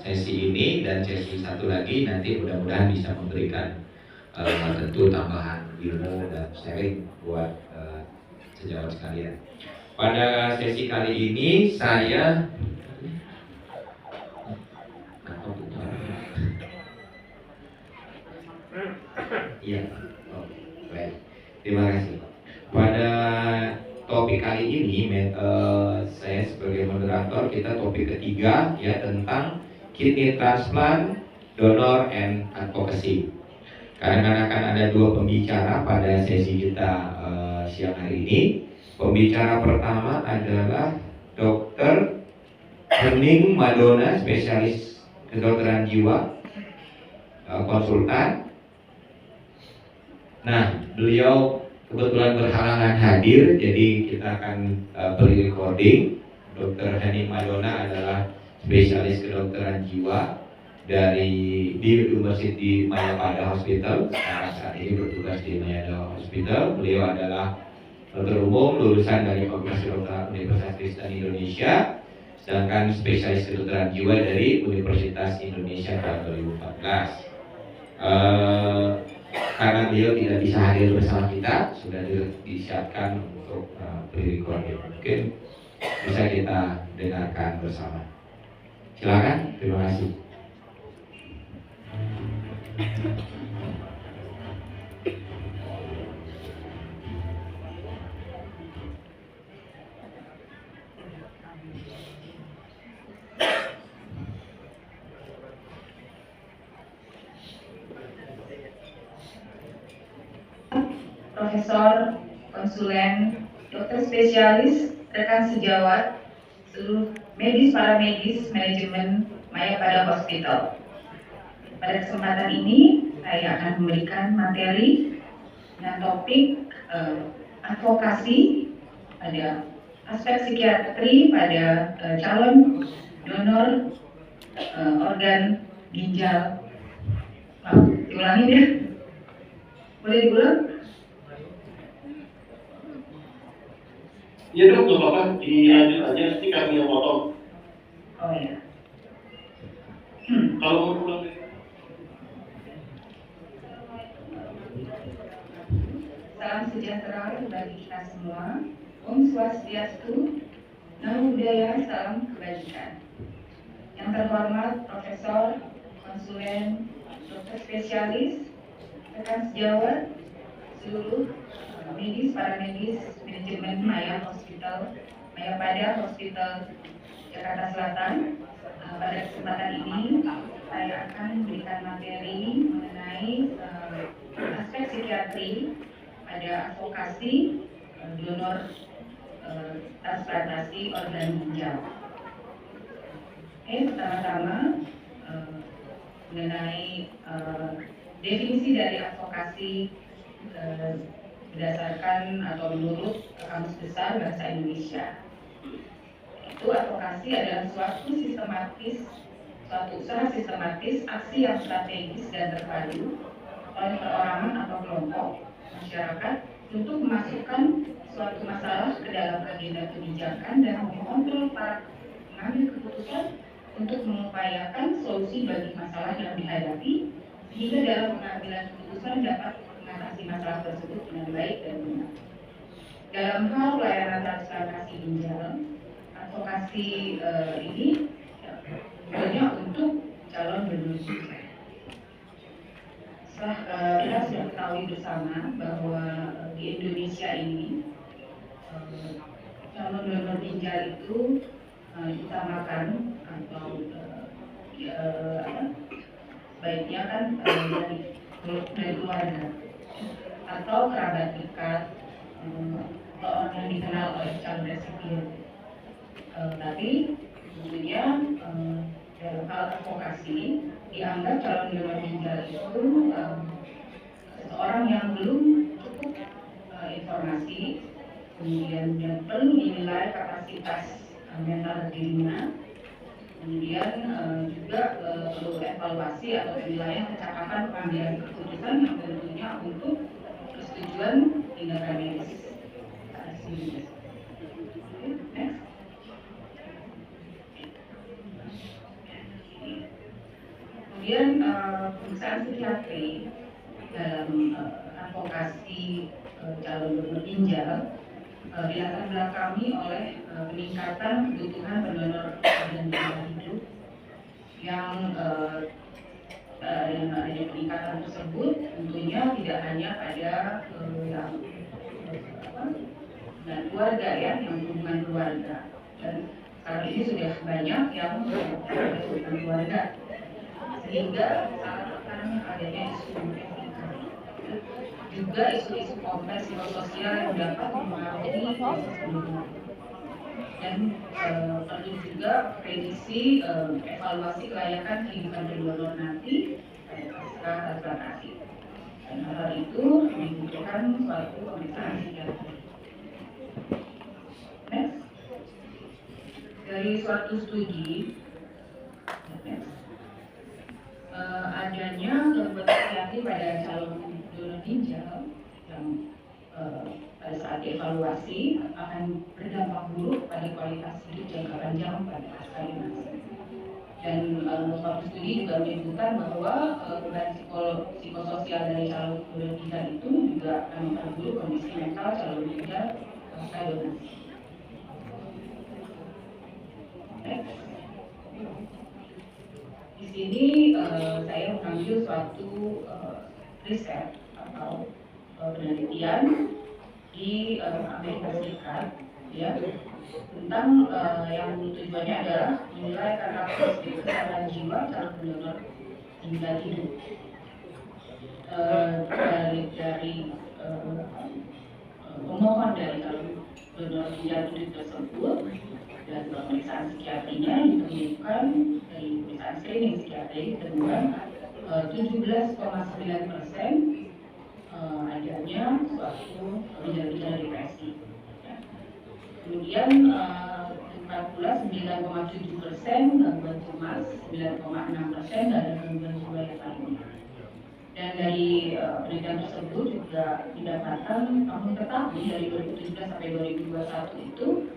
sesi ini dan sesi satu lagi nanti mudah-mudahan bisa memberikan tentu tambahan ilmu dan sharing buat sejawat sekalian. Pada sesi kali ini saya iya, baik. Terima kasih. Pada topik kali ini saya sebagai moderator, kita topik ketiga ya tentang kidney transplant, donor and advocacy. Karena akan ada dua pembicara pada sesi kita siang hari ini. Pembicara pertama adalah Dr. Hening Madona, spesialis kedokteran jiwa, konsultan. Nah, beliau kebetulan berhalangan hadir, jadi kita akan pre-recording. Dr. Hening Madona adalah spesialis kedokteran jiwa di University Mayapada Hospital. Saat ini bertugas di Mayapada Hospital. Beliau adalah dokter umum lulusan dari Fakultas Kedokteran Universitas Kristen Indonesia, sedangkan spesialis kedokteran jiwa dari Universitas Indonesia tahun 2014. Karena beliau tidak bisa hadir bersama kita, sudah disiapkan untuk pre-recording. Mungkin bisa kita dengarkan bersama. Silakan, terima kasih. Profesor, konsulen, dokter spesialis, rekan sejawat, seluruh medis, para medis, manajemen Mayapada Hospital. Pada kesempatan ini, saya akan memberikan materi dan topik advokasi pada aspek psikiatri pada calon donor organ ginjal. Diulangi ya? Boleh diulang? Iya dok, nggak apa-apa, dilanjut aja, nanti kami yang potong. Oh ya. Kalau mau pulang. Salam sejahtera bagi kita semua. Om Swastiastu, Namo Buddhaya, salam kebajikan. Yang terhormat Profesor, konsulen, dokter spesialis, rekan sejawat, seluruh medis, para medis, manajemen Maya Hospital, Mayapada Hospital, Jakarta Selatan. Pada kesempatan ini, saya akan memberikan materi mengenai aspek psikiatri pada advokasi donor transplantasi organ ginjal. Pertama-tama mengenai definisi dari advokasi berdasarkan atau menurut Kamus Besar Bahasa Indonesia. Itu advokasi adalah suatu usaha sistematis, aksi yang strategis dan terpadu oleh perorangan atau kelompok masyarakat untuk memasukkan suatu masalah ke dalam agenda kebijakan dan mengontrol para pengambil keputusan untuk mengupayakan solusi bagi masalah yang dihadapi, sehingga dalam pengambilan keputusan dapat mengatasi masalah tersebut dengan baik dan benar. Dalam hal pelayanan transplantasi ginjal, advokasi ini sebenarnya untuk calon donor ginjal. Kita sudah ketahui bersama bahwa di Indonesia ini calon donor ginjal itu diutamakan atau baiknya kan dari keluarga atau kerabat dekat atau orang yang dikenal oleh calon resipien. Tapi kemudian dalam hal advokasi dianggap calon donor ginjal itu seseorang yang belum cukup informasi, kemudian perlu dinilai kapasitas mental dirinya, kemudian juga perlu evaluasi atau penilaian kecakapan pengambilan keputusan yang tentunya untuk persetujuan tindakan medis. Next. Kemudian pemeriksaan psikiatri dalam advokasi calon donor ginjal dilatar belakangi oleh peningkatan kebutuhan pendonor organ ginjal hidup yang dengan adanya peningkatan tersebut tentunya tidak hanya pada yang dan keluarga ya, yang hubungan keluarga, dan sekarang ini sudah banyak yang hubungan keluarga, sehingga sangat akan adanya isu etika, juga isu-isu kompleks psikososial yang dapat mempengaruhi proses pendonor. Dan perlu juga prediksi evaluasi kelayakan kehidupan pendonor nanti pasca transplantasi. Dan hal itu membutuhkan suatu pemeriksaan psikiatri. Next. Dari suatu studi, adanya gangguan psikiatri pada calon donor ginjal yang pada saat dievaluasi akan berdampak buruk pada kualitas hidup jangka panjang pada pasca donasi. Dan suatu studi juga menyebutkan bahwa beban psikososial dari calon donor ginjal itu juga akan memperburuk kondisi mental calon ginjal pasca donasi. Di sini saya mengambil suatu riset atau penelitian di Amerika Serikat, ya, tentang yang tujuannya adalah menilai karakteristik kesehatan jiwa calon donor ginjal hidup dari pemohon dari calon donor ginjal hidup tersebut. Dan pemeriksaan psikiatrinya ditemukan dari pemeriksaan screening psikiatri ditemukan 17,9% adanya suatu gejala depresi. Kemudian pula 9,7% gangguan cemas, 9,6% ada gangguan jiwa yang lainnya. Dan dari penelitian tersebut juga didapatkan namun tetapi dari 2017 sampai 2021 itu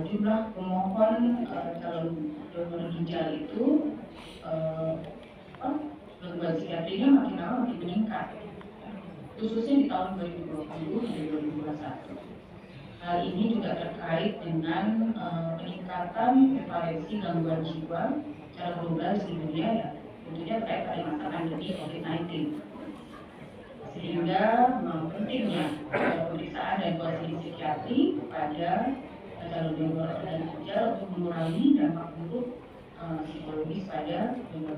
jumlah pemohon calon donor ginjal itu gangguan psikiatrinya makin lama makin meningkat, khususnya di tahun 2020 dan 2021. Hal ini juga terkait dengan peningkatan prevalensi gangguan jiwa secara global di dunia, ya, tentunya terkait pada masa pandemi COVID-19. Sehingga pentingnya pemeriksaan dan konseling psikiatri pada calon donor organ ginjal untuk mengurangi dampak buruk psikologis pada donor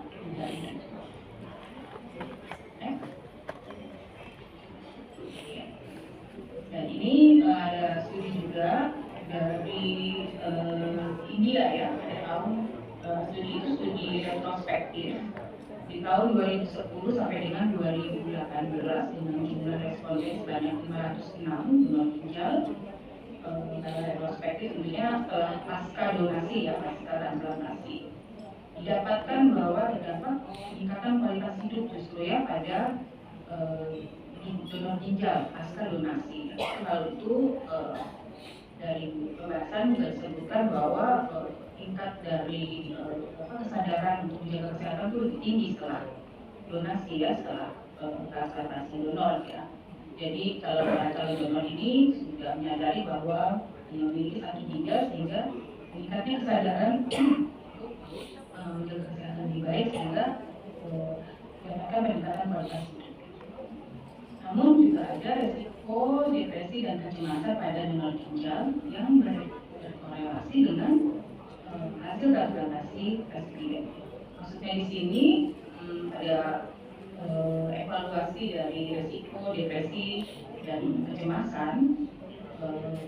ginjal ini. Dan ini ada studi juga dari India, ya, pada tahun studi itu studi retrospektif di tahun 2010 sampai dengan 2018 dengan jumlah responden sebanyak 506 donor ginjal. Pada retrospektif tentunya setelah pasca donasi, ya, pasca transplantasi, didapatkan bahwa terdapat peningkatan kualitas hidup justru, ya, pada donor ginjal pasca donasi. Hal itu dari pembahasan juga disebutkan bahwa tingkat dari kesadaran untuk menjaga kesehatan itu lebih tinggi setelah donasi, ya, setelah transplantasi donor, ya. Jadi calon donor ini sudah menyadari bahwa memiliki sakit ginjal sehingga meningkatnya kesadaran menjaga kesehatan lebih baik sehingga dapatkan peningkatan kualitas hidup. Namun juga ada resiko depresi dan kecemasan pada donor ginjal yang berkorelasi dengan hasil transplantasi resipien. Maksudnya di sini ada evaluasi dari resiko depresi dan kecemasan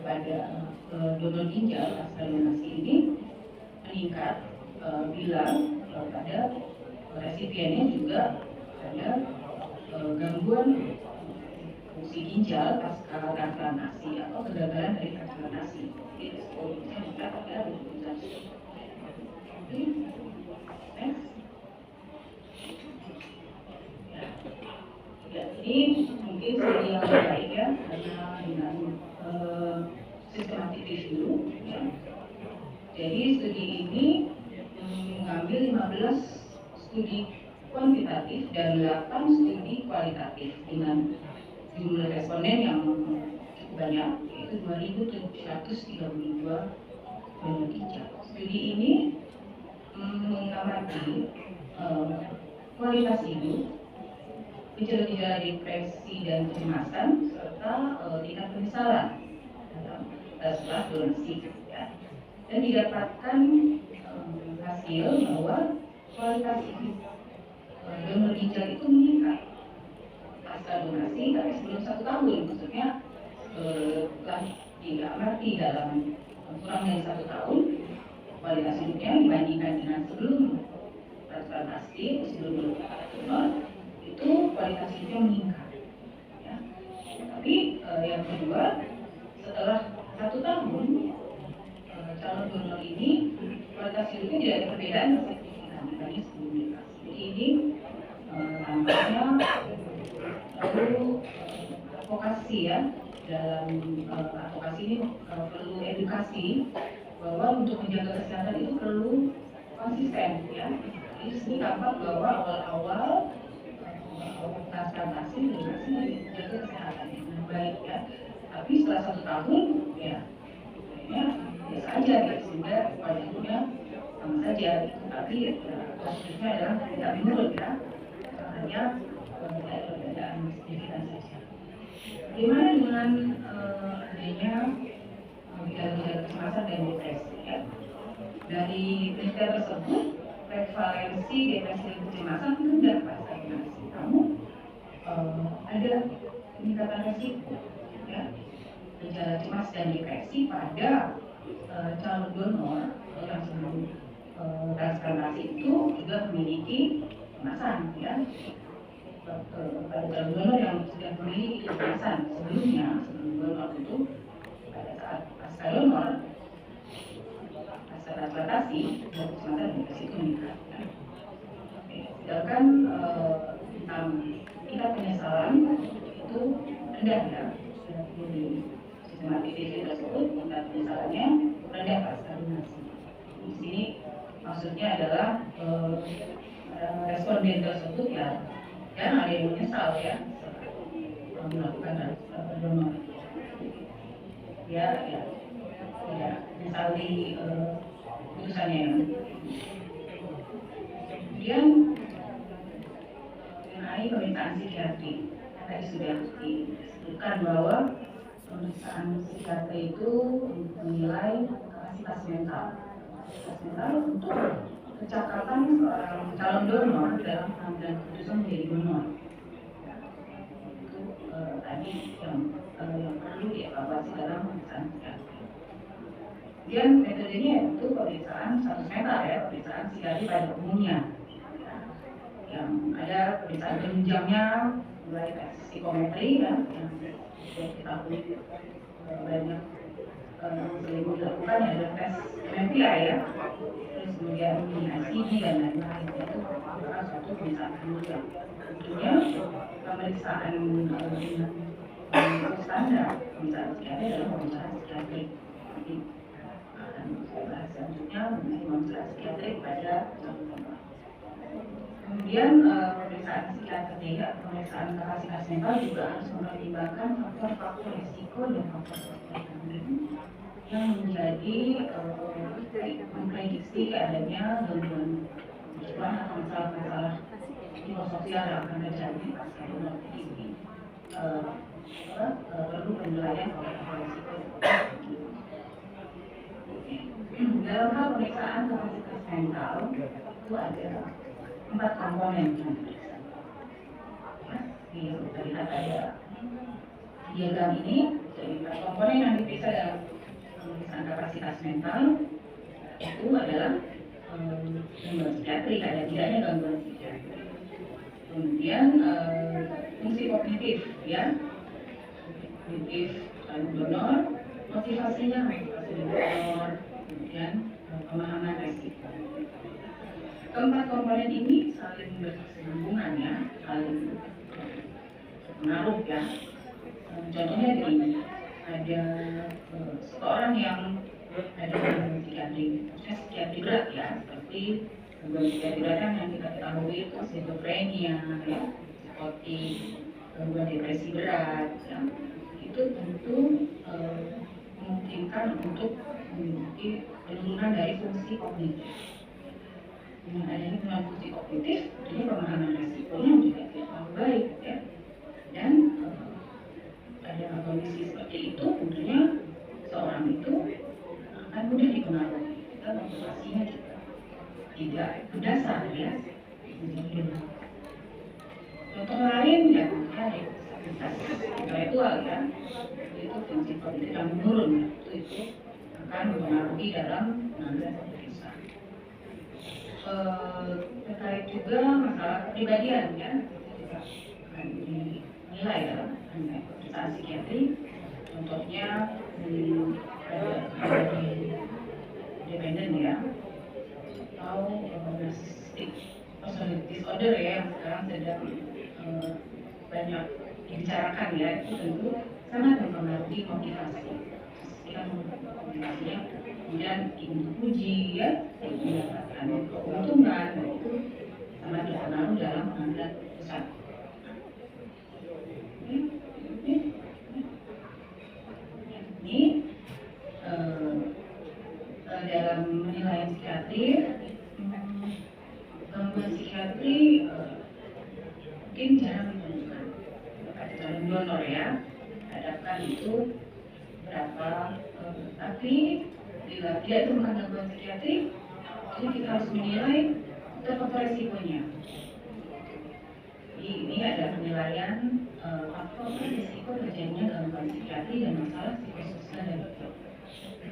pada donor ginjal pasca donasi ini meningkat bila pada resipiennya juga ada gangguan fungsi ginjal pasca transplantasi atau kegagalan dari transplantasi. Jadi resikonya meningkat pada ginjal. Oke, next. Ya, ini mungkin studi yang baik, ya, karena dengan systematic review, ya. Jadi studi ini mengambil 15 studi kuantitatif dan 8 studi kualitatif dengan jumlah responden yang cukup banyak, yaitu 2.732 penerja. Studi ini mengamati kualitas hidup, gejala-gejala depresi dan kecemasan, serta tingkat penyesalan setelah donasi. Ya. Dan didapatkan hasil bahwa kualitas hidup donor ginjal itu meningkat pasca donasi, tapi sebelum 1 tahun, maksudnya telah diamati dalam kurang dari 1 tahun kualitas hidupnya dibandingkan dengan sebelum transplantasi, sebelum donor, itu kualitas hidupnya meningkat. Ya. Tapi yang kedua, setelah 1 tahun calon donor ini kualitas hidupnya tidak ada perbedaan signifikan dibanding sebelumnya. Jadi ini tampaknya perlu advokasi ya, dalam advokasi ini perlu edukasi bahwa untuk menjaga kesehatan itu perlu konsisten ya. Jadi sini tampak bahwa awal-awal transplantasi donasi menjaga kesehatan yang baik ya. Tapi setelah 1 tahun ya biasa aja ya, sehingga kualitasnya sama saja. Tapi positifnya adalah tidak menurun ya, hanya ada perbedaan signifikan saja. Bagaimana dengan adanya gejala-gejala kecemasan dan depresi ya? Dari penelitian tersebut, prevalensi depresi dan kecemasan rendah pasca donasi. Namun ada peningkatan resiko ya, gejala cemas dan depresi pada calon donor yang sebelum transplantasi itu juga memiliki kecemasan ya. Pada calon donor yang sudah memiliki kecemasan sebelumnya, sebelum donor itu, pada saat pasca donor, pasca transplantasi, kecemasan dan depresi itu meningkat ya. Sedangkan tentang tingkat penyesalan itu rendah ya. Di sistematik tersebut tingkat penyesalannya rendah pasca donasi. Di sini maksudnya adalah responden tersebut ya ada yang menyesal ya melakukan donor. Ya menyesali keputusannya. Kemudian mengenai pemeriksaan psikiatri, tadi sudah disebutkan bahwa pemeriksaan psikiatri itu menilai kapasitas mental untuk kecakapan seorang calon donor dalam pengambilan keputusan menjadi donor. Itu tadi yang perlu dievaluasi dalam pemeriksaan psikiatri. Kemudian metodenya itu pemeriksaan status mental ya, pemeriksaan psikiatri pada umumnya. Yang ada pemeriksaan penunjangnya mulai tes psikometri ya, yang sudah diketahui banyak sering dilakukan ya, ada tes MMPI ya, terus kemudian ICD dan lain-lain. Itu merupakan suatu pemeriksaan penunjang. Tentunya pemeriksaan standar pemeriksaan psikiatri adalah pemeriksaan psikiatri. Jadi akan saya bahas selanjutnya mengenai pemeriksaan psikiatri pada calon donor. Kemudian pemeriksaan psikiatri atau pemeriksaan kapasitas mental juga harus mempertimbangkan faktor-faktor risiko dan faktor-faktor yang menjadi memprediksi adanya gangguan kejiwaan atau masalah-masalah psikososial yang akan terjadi pasca donor ini. Perlu penilaian faktor risiko. Dalam hal pemeriksaan kapasitas mental itu ada 4 komponen yang diperiksa. Terlihat ada diagram ini, jadi 4 komponen yang diperiksa dalam pemeriksaan kapasitas mental itu adalah gangguan psikiatri, ada tidaknya gangguan psikiatri. Kemudian fungsi kognitif, ya, kognitif donor, motivasi donor, kemudian pemahaman resiko. Keempat komponen ini saling berkesinambungan ya, saling pengaruh ya. Contohnya begini, ada seseorang yang ada gangguan psikiatri, maksudnya psikiatri berat ya, seperti gangguan psikiatrikan yang kita ketahui itu skizofrenia, ya, psikotik, gangguan depresi berat, ya, itu tentu memungkinkan untuk memiliki penurunan dari fungsi kognitif. Dengan adanya penurunan fungsi kognitif, tentunya pemahaman resikonya juga tidak terlalu baik, ya. Dan pada kondisi seperti itu, tentunya seorang itu akan mudah dipengaruhi. Kita motivasinya juga tidak berdasar, ya. Contoh lain ya tentunya disabilitas intelektual, ya, itu fungsi kognitif yang menurun, itu akan mempengaruhi dalam pengambilan keputusan. Terkait juga masalah kepribadian, ya, itu juga akan dinilai dalam pemeriksaan psikiatri. Contohnya ada dependen, ya, atau narcissistic personality disorder, ya, yang sekarang sedang banyak dibicarakan, ya, itu tentu sangat mempengaruhi motivasi. Kita motivasinya kemudian ingin dipuji, ya, ingin mendapatkan keuntungan, itu sangat berpengaruh dalam pengambilan keputusan. Ini dalam penilaian psikiatri, gangguan psikiatri mungkin jarang ditemukan pada calon donor, ya, hadapkan itu berapa, tapi bila tidak ditemukan gangguan psikiatri, jadi kita harus menilai faktor resikonya. Jadi ini ada penilaian faktor risiko terjadinya gangguan psikiatri dan masalah psikososial dan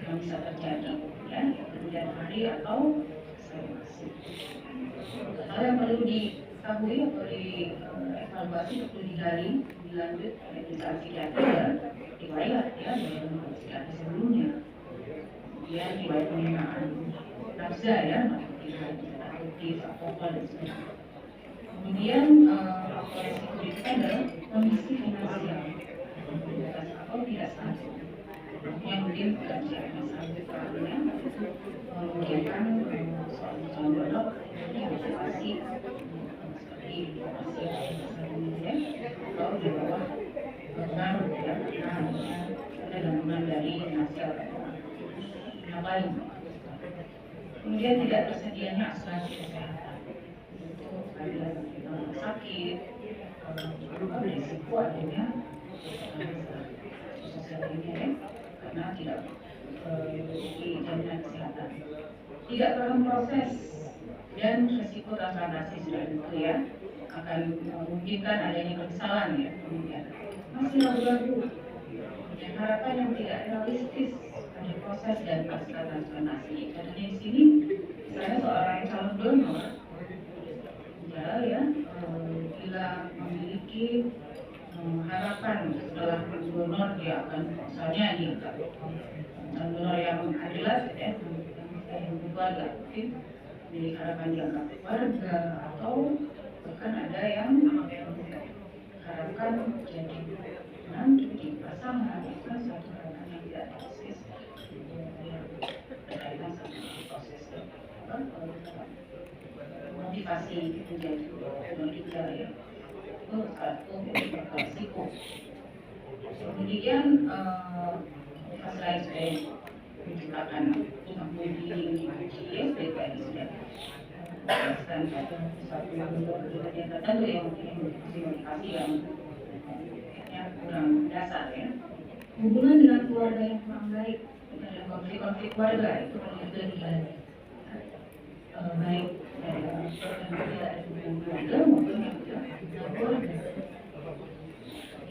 yang bisa terjadi, ya, kemudian hari atau evaluasi. Hal yang perlu diketahui atau dievaluasi perlu digali lebih lanjut oleh pemeriksaan psikiatri dan riwayat, ya, dari psikiatri sebelumnya, kemudian riwayat penggunaan nafsa, ya, narkotik, alkohol dan sebagainya. Kemudian faktor risiko itu adalah kondisi finansial, atau tidak stabil. Yang mungkin pekerjaan masalah perannya memungkinkan soal calon donor motivasi seperti motivasi atau di bawah pengaruh, ya, karena ada gangguan dari finansial yang lain. Kemudian tidak tersedianya asuransi kesehatan, itu ada sakit, risiko adanya sosial ini, ya, karena tidak memiliki jaminan kesehatan. Tidak paham proses dan risiko transplantasi sudah tentu, ya, akan memungkinkan adanya penyesalan, ya, kemudian masih ragu-ragu dan harapan yang tidak realistis pada proses dan pasca transplantasi. Karena di sini misalnya seorang calon donor, ya, bila memiliki harapan setelah donor dia akan misalnya dianggap donor yang adalah, ya, yang keluarga, mungkin milik harapan dianggap keluarga, atau bahkan ada yang harapkan jadi menantu di pasangan. Itu kan suatu harapan yang tidak realistis berkaitan sama proses motivasi menjadi donor ginjal, ya, itu satu risiko. Kemudian motivasi lain supaya menciptakan menguji SPK ini sudah menjelaskan satu yang tertentu yang motivasi yang kurang dasar, ya. Hubungan dengan keluarga yang kurang baik, ada konflik-konflik keluarga, itu perlu juga digali, baik dari yang tidak ada hubungan keluarga maupun yang tidak ada keluarga.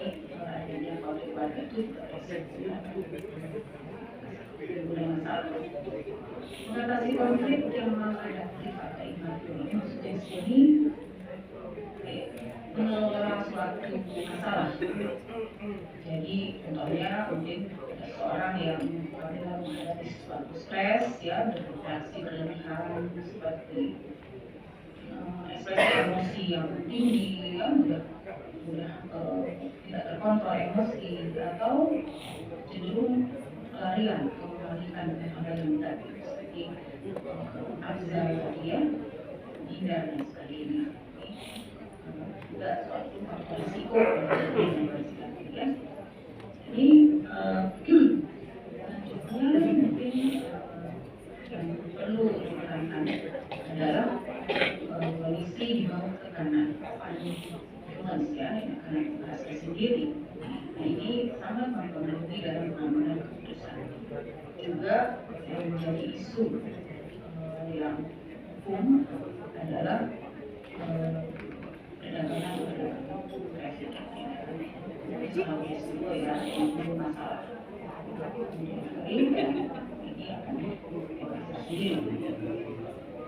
Jadi adanya konflik keluarga itu juga mengatasi konflik yang menghadapi fakta ini, maksudnya di sini mengelola suatu masalah. Jadi contohnya mungkin ada seorang yang menghadapi suatu stres, ya, bereaksi berlebihan seperti ekspresi emosi yang tinggi, ya, mudah tidak terkontrol emosi, atau cenderung pelarian, mengalihkan hal yang tadi seperti anxiety, ya, menghindar dan sebagainya. Juga suatu faktor risiko ya. Jadi selanjutnya mungkin yang perlu ditekankan adalah kondisi di bawah tekanan influence ya, tekanan bahasa sendiri. Nah, ini sangat mempengaruhi dalam pengambilan keputusan. Juga yang menjadi isu yang umum adalah perdagangan trafficking ya. Ini sangat risiko ya, yang masalah. Ini akan sendiri.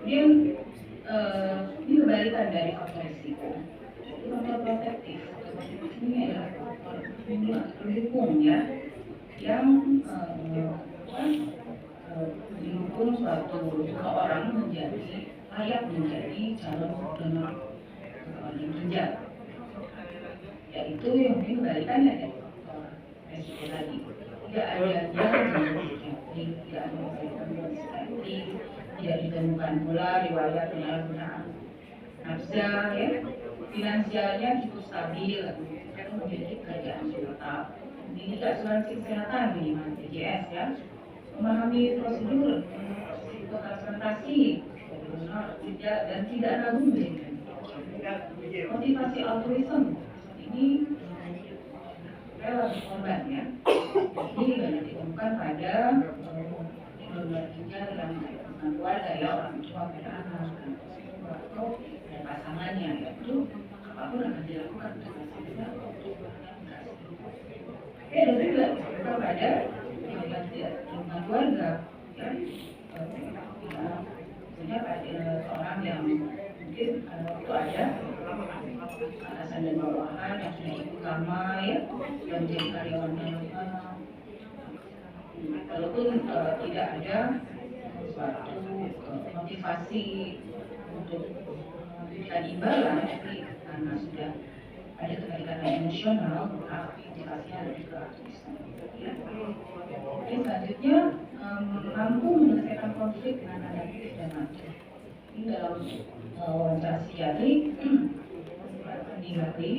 Kemudian ini kebalikan dari faktor risiko. Faktor protektif ini adalah faktor pendukung ya, yang mendukung suatu seseorang menjadi layak menjadi calon donor ginjal. Yaitu yang mungkin kebalikannya dari faktor risiko tadi. Tidak adanya tidak ditemukan pula riwayat penyalahgunaan nafsa ya, finansialnya cukup stabil, memiliki kerjaan tetap, memiliki asuransi kesehatan minimal BPJS ya, memahami prosedur transportasi dan tidak ragu menjadikan motivasi altruisme ini rela berkorban ya. Ini banyak ditemukan pada donor ginjal yang keluarga ya, orang tua pada anak atau pasangannya, yaitu apapun akan dilakukan untuk pasangannya. Dan juga ditemukan pada lingkungan keluarga ya. Misalnya pada orang yang mungkin waktu ada atasan dan bawahan yang sudah ikut lama ya, yang menjadi karyawannya lama, walaupun tidak ada suatu motivasi untuk memberikan imbalan, tapi karena sudah ada keterikatan emosional, maka motivasinya lebih ke altruisme. Oke, selanjutnya mampu menyelesaikan konflik dengan adaptif dan maju. Ini dalam wawancara psikiatri dibagi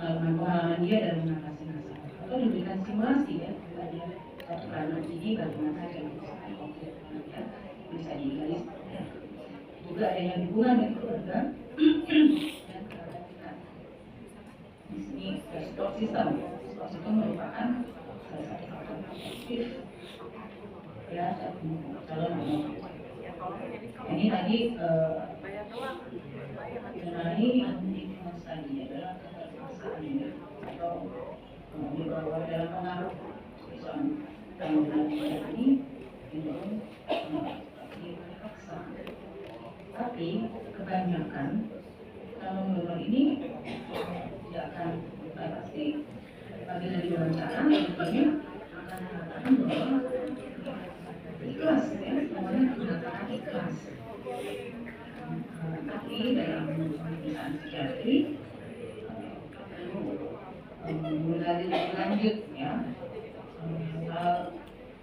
pengalaman dia dalam mengatasi masalah atau diberikan simulasi ya, dia satu kalimat ini bagaimana dia bisa digali ya. Juga adanya hubungan dengan keluarga dan kerabat. Di sini support system merupakan salah satu faktor positif ya calon donor. Ini tadi mengenai influence tadi adalah keterpaksaan atau dibawa dalam pengaruh soal tanggungan ini cenderung dipaksa. Tapi kebanyakan calon donor ini tidak akan pasti apabila diwawancara tentunya akan mengatakan bahwa ikhlas ya, semuanya mengatakan ikhlas. Tapi dalam pemeriksaan psikiatri menggali lebih lanjut ya hal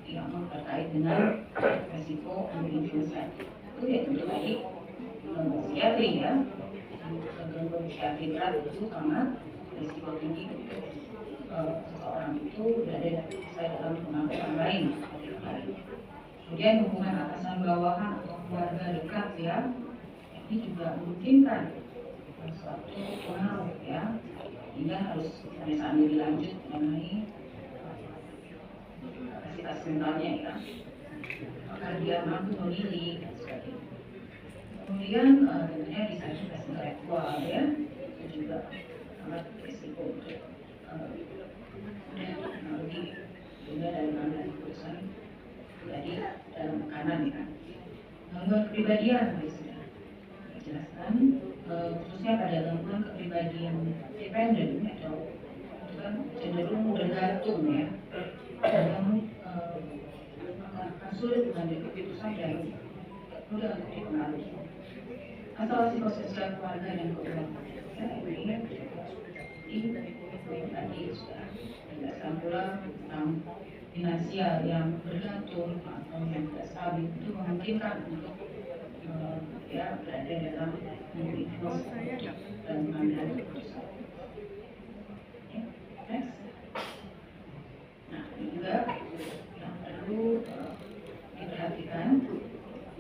yang terkait dengan risiko influenza itu ya tentu tadi psikiatri ya, gangguan psikiatri berat itu sangat risiko tinggi untuk seseorang itu berada dalam pengaruh orang lain. Kemudian hubungan atasan bawahan atau keluarga dekat ya, ini juga memungkinkan suatu pengaruh ya, sehingga harus pemeriksaan lebih lanjut mengenai kapasitas mentalnya ya, apakah dia mampu memilih dan sebagainya. Kemudian tentunya disabilitas intelektual ya, itu juga sangat risiko untuk mempengaruhi juga dari pengambilan keputusan jadi dalam tekanan ya. Gangguan kepribadian sudah dijelaskan, khususnya pada gangguan kepribadian dependen atau itu kan cenderung bergantung ya, yang akan sulit mengambil keputusan dan mudah untuk dipengaruhi. Atau psikososial keluarga dan keuangan ya, ini tadi sudah dijelaskan pula tentang finansial yang bergantung atau yang tidak stabil itu memungkinkan untuk berada dalam proses dan pengambilan keputusan. Ya, next. Nah, ini juga yang perlu diperhatikan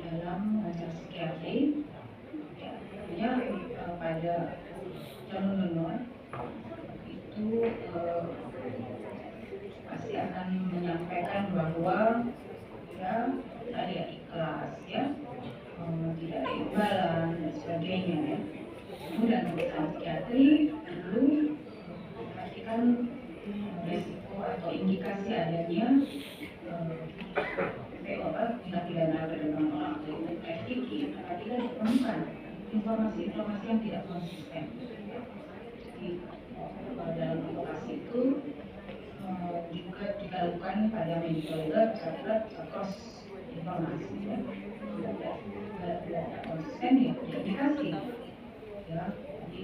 dalam mengajar psikiatri, ya, pada calon donor itu pasti akan menyampaikan bahwa ya tadi ya, ikhlas ya, tidak ada imbalan dan sebagainya ya. Kemudian pemeriksaan psikiatri perlu memperhatikan resiko atau indikasi adanya tindak pidana perdagangan orang atau trafficking apabila ditemukan informasi-informasi yang tidak konsisten. Jadi dalam advokasi itu juga dilakukan pada medical lab across informasi ya. Tidak konsisten ya, indikasi ya. Jadi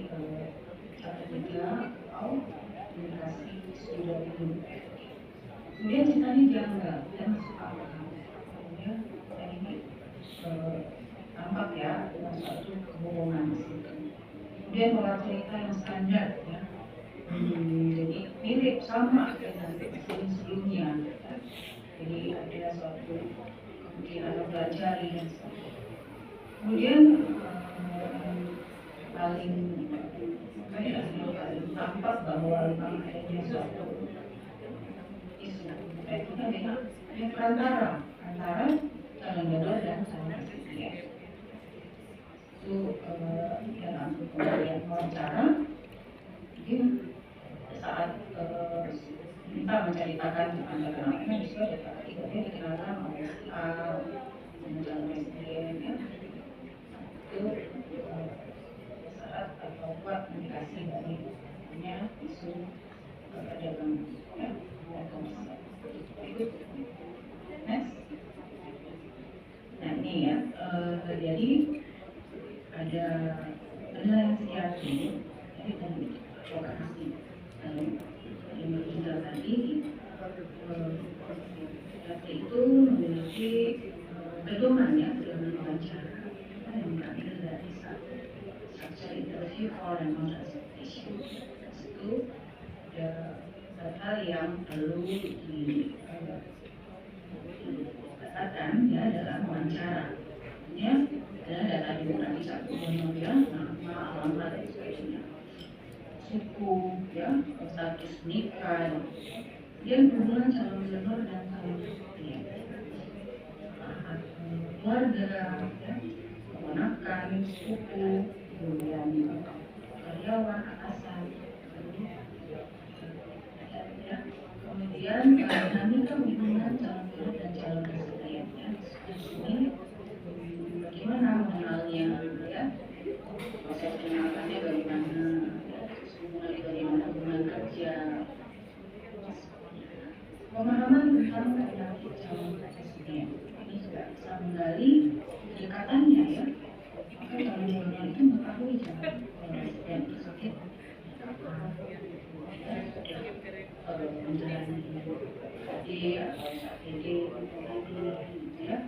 ada tiga atau indikasi sudah itu. Kemudian ceritanya janggal dan masuk akal. Kemudian ini tampak ya dengan suatu kebohongan di situ. Kemudian pola cerita yang standar ya. Jadi mirip sama dengan sebelumnya. Jadi ada suatu kemungkinan mempelajari dan sebagainya. Kemudian paling tampak bahwa memang adanya suatu isu itu adalah perantara antara calon donor dan calon resipien. Itu dalam pemberian wawancara, jadi saat minta menceritakan tentang kenalannya, justru ada tiga-tiganya dikenalkan oleh A, calon resipien ya. Itu saat atau buat indikasi dari isu perdagangan ya, dan komersial. Next. Nah ini ya, jadi ada penilaian psikiatri, jadi tadi advokasi yang berbicara tadi, psikiatri itu memiliki pedoman ya, pedoman wawancara yang berambil dari structure interview for and counter expectation. Itu ada hal yang perlu dikatakan ya dalam wawancara. Ya, ada data demografi satu ya, nama, alamat dan sebagainya, suku, ya, status nikah, dan hubungan calon donor dan calon resipien, keluarga, ya, keponakan, suku, kemudian karyawan, atasan, ya, kemudian dinamika hubungan calon donor dan calon resipien, ya, di sini bagaimana mengenalnya, ya, proses pengenalannya bagaimana, mulai bagaimana hubungan kerja, pemahaman tentang penyakit calon resipien. Ini juga bisa menggali kedekatannya ya. Maka calon donor itu mengetahui calon resipien itu sakit, menjalani AD atau APD, ya.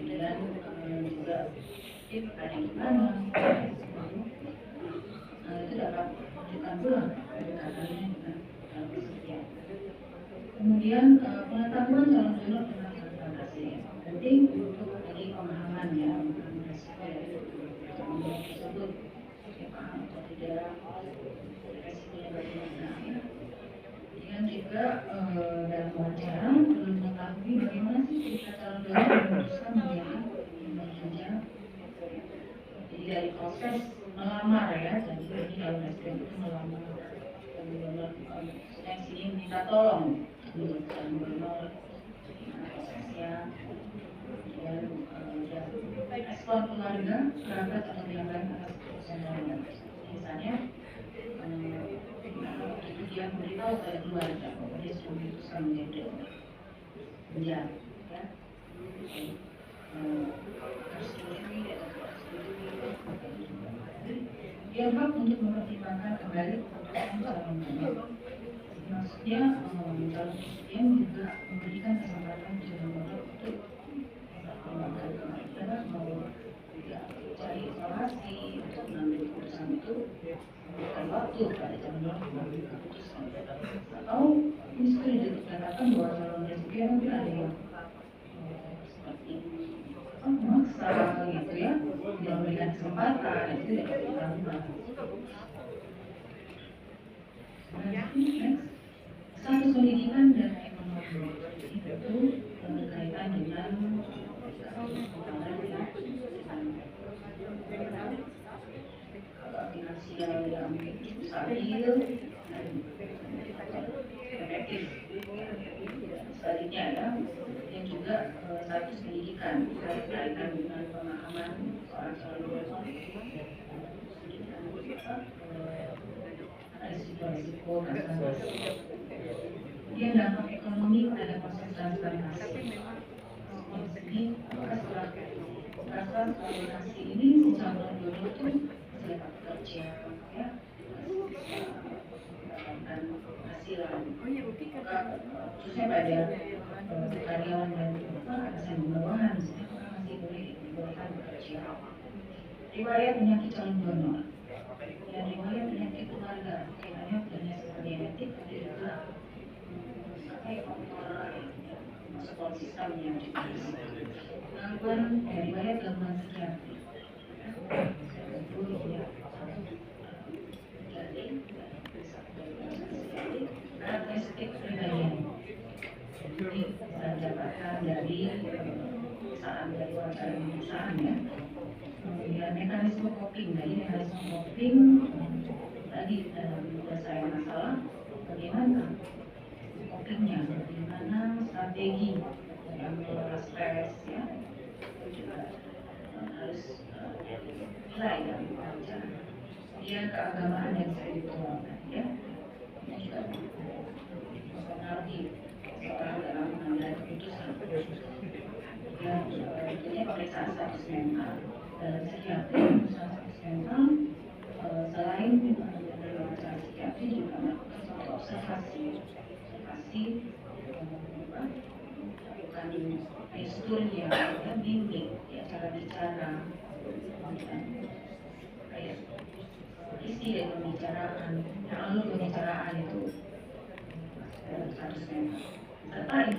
Dan juga ada gimana itu dapat menunjukkan pula kedekatannya dengan resipien. Kemudian pengetahuan calon donor tentang calon resipien penting untuk menjadi pemahaman ya, pemahaman resiko dari calon donor tersebut, ya, paham atau tidak resikonya bagaimana ya. Dan juga dalam wawancara perlu mengetahui bagaimana sih ketika calon donor memutuskan menjadi pekerja. Jadi dari proses melamar ya, jadi calon resipien itu melamar calon donor, yang sini minta tolong untuk calon donor, gimana prosesnya, dan respon keluarga, kerabat atau yang lain atas keputusan calon donor. Misalnya itu dia memberitahu pada keluarga bahwa dia sudah memutuskan menjadi donor, menjadi ya, harus disetujui atau tidak disetujui. Dia hak untuk mempertimbangkan kembali keputusan calon donor. Maksudnya calon resipien juga memberikan kesempatan calon donor untuk mempertimbangkan kembali mau tidak percaya konsentrasi untuk mengambil keputusan itu bukan waktu pada jam 2 mengambil keputusan. Atau ini seperti dikatakan bahwa calon presiden mungkin ada yang seperti memaksa gitu ya, tidak memberikan kesempatan, itu tidak dapat ditambah. Next, status pendidikan dan ekonomi itu berkaitan dengan finansial yang stabil dan efektif. Selanjutnya ya, yang juga status pendidikan berkaitan dengan pemahaman soal calon risiko dia dampak ekonomi pada proses transplantasi. Jadi setelah transplantasi ini si calon donor itu dapat kerja ya, mendapatkan hasilan, khususnya pada karyawan dan asn bawahan masih boleh dibolehkan bekerja. Riwayat penyakit calon donor dan riwayat penyakit keluarga, hanya penyakit genetik tidak faktor masuk sistem yang gangguan riwayat gangguan psikiatri. Karakteristik pribadian ini bisa didapatkan dari pemeriksaan dari wawancara pemeriksaan ya. Kemudian mekanisme coping, tadi dalam penyelesaian masalah bagaimana copingnya, bagaimana strategi dalam mengelola stres ya, itu juga harus nilai dalam wawancara. Kemudian keagamaan dan spiritual ya, ini juga mempengaruhi seorang dalam mengambil keputusan. Dan ini pemeriksaan status mental dalam psikiatri, pemeriksaan status mental selain dari wawancara psikiatri juga melakukan suatu observasi melakukan gesturnya, mimik, ya, cara bicara, kayak isi dari pembicaraan, alur pembicaraan itu status mental serta